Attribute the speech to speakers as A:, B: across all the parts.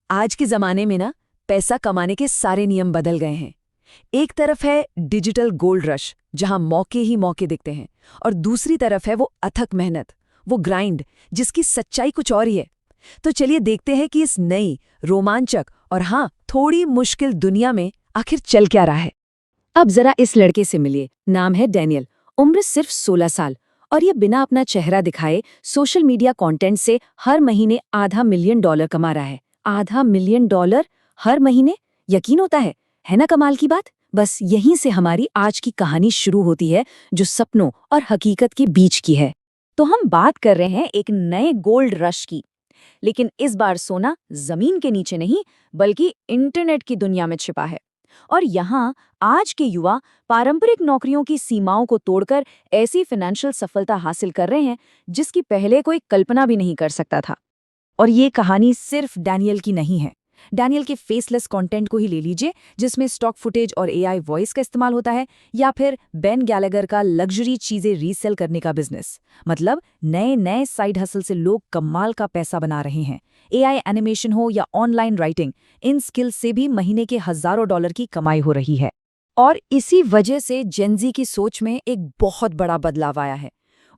A: आज के ज़माने में ना पैसा कमाने के सारे नियम बदल गए हैं। एक तरफ है डिजिटल गोल्ड रश, जहां मौके ही मौके दिखते हैं, और दूसरी तरफ है वो अथक मेहनत, वो ग्राइंड, जिसकी सच्चाई कुछ और ही है। तो चलिए देखते हैं कि इस नई, रोमांचक और हाँ थोड़ी मुश्किल दुनिया में आखिर चल क्या रहा है। अब जरा इस लड़के से मिलिए। नाम है डैनियल, उम्र सिर्फ 16 साल, और ये बिना अपना चेहरा दिखाए सोशल मीडिया कंटेंट से हर महीने $500,000 कमा रहा है। $500,000 हर महीने, यकीन होता है ना कमाल की बात। बस यहीं से हमारी आज की कहानी शुरू होती है, जो सपनों और हकीकत के बीच की है। तो हम बात कर रहे हैं एक नए गोल्ड रश की, लेकिन इस बार सोना जमीन के नीचे नहीं, बल्कि इंटरनेट की दुनिया में छिपा है। और यहाँ आज के युवा पारंपरिक नौकरियों की सीमाओं को तोड़कर ऐसी फाइनेंशियल सफलता हासिल कर रहे हैं जिसकी पहले कोई कल्पना भी नहीं कर सकता था। और ये कहानी सिर्फ डैनियल की नहीं है। डैनियल के फेसलेस कंटेंट को ही ले लीजिए, जिसमें स्टॉक फुटेज और एआई वॉइस का इस्तेमाल होता है, या फिर बेन गैलेगर का लग्जरी चीजें रीसेल करने का बिजनेस। मतलब नए नए साइड हसल से लोग कमाल का पैसा बना रहे हैं। एआई एनिमेशन हो या ऑनलाइन राइटिंग, इन स्किल्स से भी महीने के हजारों डॉलर की कमाई हो रही है। और इसी वजह से जेनजी की सोच में एक बहुत बड़ा बदलाव आया है।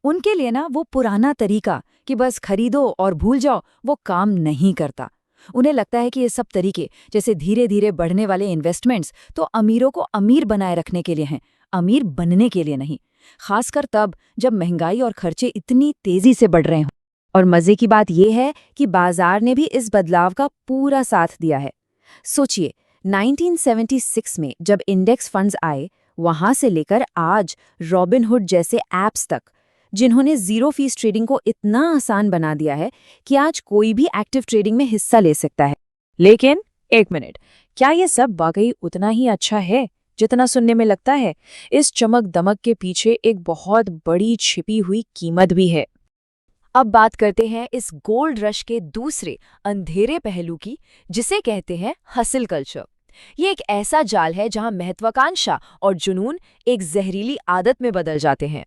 A: उनके लिए ना वो पुराना तरीका कि बस खरीदो और भूल जाओ, वो काम नहीं करता। उन्हें लगता है कि ये सब तरीके, जैसे धीरे धीरे बढ़ने वाले इन्वेस्टमेंट्स, तो अमीरों को अमीर बनाए रखने के लिए हैं, अमीर बनने के लिए नहीं। खासकर तब जब महंगाई और खर्चे इतनी तेजी से बढ़ रहे हों। और मजे की बात यह है कि बाजार ने भी इस बदलाव का पूरा साथ दिया है। सोचिए, 1976 में जब इंडेक्स फंड्स आए, वहां से लेकर आज रॉबिनहुड जैसे ऐप्स तक, जिन्होंने जीरो फीस ट्रेडिंग को इतना आसान बना दिया है कि आज कोई भी एक्टिव ट्रेडिंग में हिस्सा ले सकता है। लेकिन एक मिनट, क्या ये सब वाकई उतना ही अच्छा है जितना सुनने में लगता है? इस चमक दमक के पीछे एक बहुत बड़ी छिपी हुई कीमत भी है। अब बात करते हैं इस गोल्ड रश के दूसरे अंधेरे पहलू की, जिसे कहते हैं हसल कल्चर। ये एक ऐसा जाल है जहां महत्वाकांक्षा और जुनून एक जहरीली आदत में बदल जाते हैं।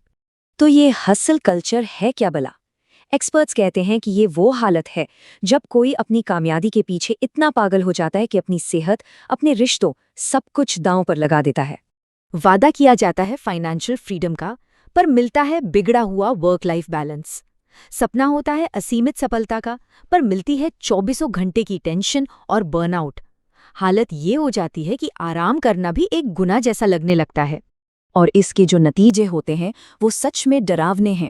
A: तो ये हसल कल्चर है क्या भला? एक्सपर्ट्स कहते हैं कि ये वो हालत है जब कोई अपनी कामयाबी के पीछे इतना पागल हो जाता है कि अपनी सेहत, अपने रिश्तों, सब कुछ दांव पर लगा देता है। वादा किया जाता है फाइनेंशियल फ्रीडम का, पर मिलता है बिगड़ा हुआ वर्क लाइफ बैलेंस। सपना होता है असीमित सफलता का, पर मिलती है 24 घंटे की टेंशन और बर्नआउट। हालत ये हो जाती है कि आराम करना भी एक गुनाह जैसा लगने लगता है। और इसके जो नतीजे होते हैं वो सच में डरावने हैं।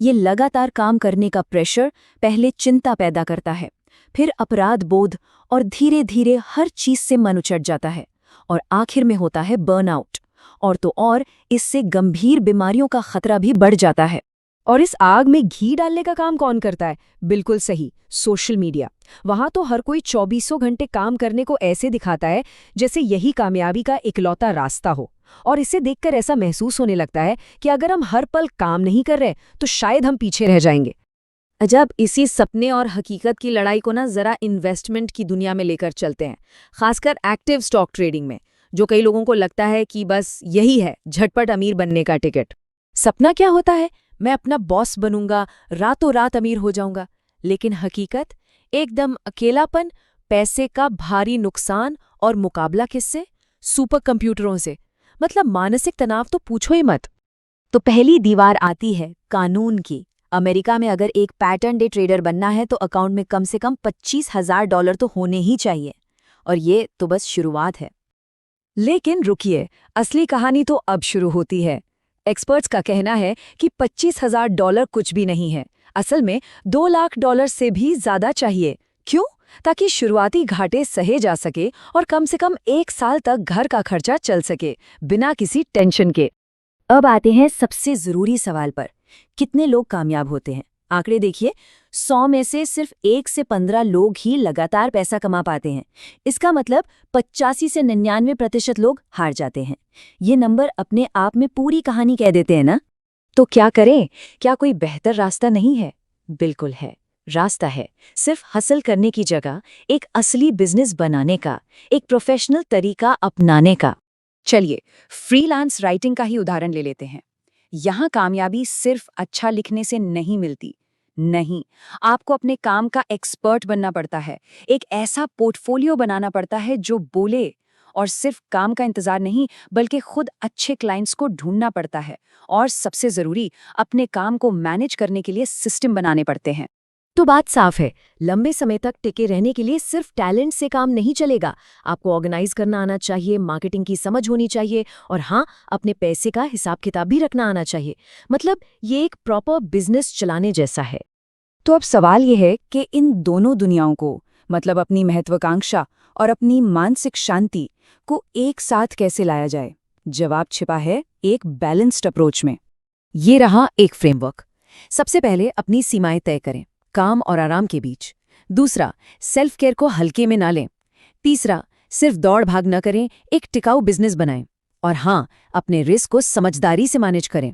A: ये लगातार काम करने का प्रेशर पहले चिंता पैदा करता है, फिर अपराध बोध, और धीरे धीरे हर चीज से मन उचट जाता है, और आखिर में होता है बर्नआउट। और तो और इससे गंभीर बीमारियों का खतरा भी बढ़ जाता है। और इस आग में घी डालने का काम कौन करता है? बिल्कुल सही, सोशल मीडिया। वहां तो हर कोई 24 घंटे काम करने को ऐसे दिखाता है जैसे यही कामयाबी का इकलौता रास्ता हो। और इसे देखकर ऐसा महसूस होने लगता है कि अगर हम हर पल काम नहीं कर रहे तो शायद हम पीछे रह जाएंगे। अजब, इसी सपने और हकीकत की लड़ाई को ना जरा इन्वेस्टमेंट की दुनिया में लेकर चलते हैं, खासकर एक्टिव स्टॉक ट्रेडिंग में, जो कई लोगों को लगता है कि बस यही है झटपट अमीर बनने का टिकट। सपना क्या होता है? मैं अपना बॉस बनूंगा, रातों रात अमीर हो जाऊंगा। लेकिन हकीकत एकदम अकेलापन, पैसे का भारी नुकसान, और मुकाबला किससे? सुपर कंप्यूटरों से। मतलब मानसिक तनाव तो पूछो ही मत। तो पहली दीवार आती है कानून की। अमेरिका में अगर एक पैटर्न डे ट्रेडर बनना है तो अकाउंट में कम से कम $25,000 तो होने ही चाहिए। और ये तो बस शुरुआत है। लेकिन रुकिए, असली कहानी तो अब शुरू होती है। एक्सपर्ट्स का कहना है कि $25,000 कुछ भी नहीं है। असल में $2 लाख से भी ज्यादा चाहिए। क्यों? ताकि शुरुआती घाटे सहे जा सके और कम से कम 1 साल तक घर का खर्चा चल सके, बिना किसी टेंशन के। अब आते हैं सबसे जरूरी सवाल पर, कितने लोग कामयाब होते हैं? आंकड़े देखिए, 100 में से सिर्फ 1 से 15 लोग ही लगातार पैसा कमा पाते हैं। इसका मतलब 85 से 99% लोग हार जाते हैं। ये नंबर अपने आप में पूरी कहानी कह देते हैं ना। तो क्या करें? क्या कोई बेहतर रास्ता नहीं है? बिल्कुल है, रास्ता है। सिर्फ हासिल करने की जगह एक असली बिजनेस बनाने का, एक प्रोफेशनल तरीका अपनाने का। चलिए, फ्रीलांस राइटिंग का ही उदाहरण ले लेते हैं। यहाँ कामयाबी सिर्फ अच्छा लिखने से नहीं मिलती।
B: नहीं, आपको अपने काम का एक्सपर्ट बनना पड़ता है। एक ऐसा पोर्टफोलियो बनाना पड़ता है जो बोले, और सिर्फ काम का इंतजार नहीं, बल्कि खुद अच्छे क्लाइंट्स को ढूंढना पड़ता है। और सबसे जरूरी, अपने काम को मैनेज करने के लिए सिस्टम बनाने पड़ते हैं।
C: तो बात साफ है, लंबे समय तक टिके रहने के लिए सिर्फ टैलेंट से काम नहीं चलेगा। आपको ऑर्गेनाइज करना आना चाहिए, मार्केटिंग की समझ होनी चाहिए, और हाँ, अपने पैसे का हिसाब किताब भी रखना आना चाहिए। मतलब ये एक प्रॉपर बिजनेस चलाने जैसा है।
A: तो अब सवाल ये है कि इन दोनों दुनियाओं को, मतलब अपनी महत्वाकांक्षा और अपनी मानसिक शांति को एक साथ कैसे लाया जाए? जवाब छिपा है एक बैलेंस्ड अप्रोच में। ये रहा एक फ्रेमवर्क। सबसे पहले अपनी सीमाएं तय करें, काम और आराम के बीच। दूसरा, सेल्फ केयर को हल्के में ना लें। तीसरा, सिर्फ दौड़ भाग न करें, एक टिकाऊ बिजनेस बनाएं। और हाँ, अपने रिस्क को समझदारी से मैनेज करें।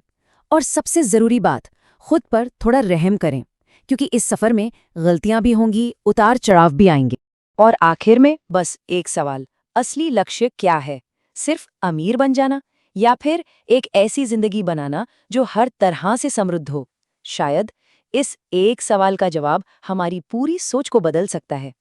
A: और सबसे जरूरी बात, खुद पर थोड़ा रहम करें, क्योंकि इस सफर में गलतियां भी होंगी, उतार चढ़ाव भी आएंगे।
B: और आखिर में बस एक सवाल, असली लक्ष्य क्या है? सिर्फ अमीर बन जाना, या फिर एक ऐसी जिंदगी बनाना जो हर तरह से समृद्ध हो? शायद इस एक सवाल का जवाब हमारी पूरी सोच को बदल सकता है।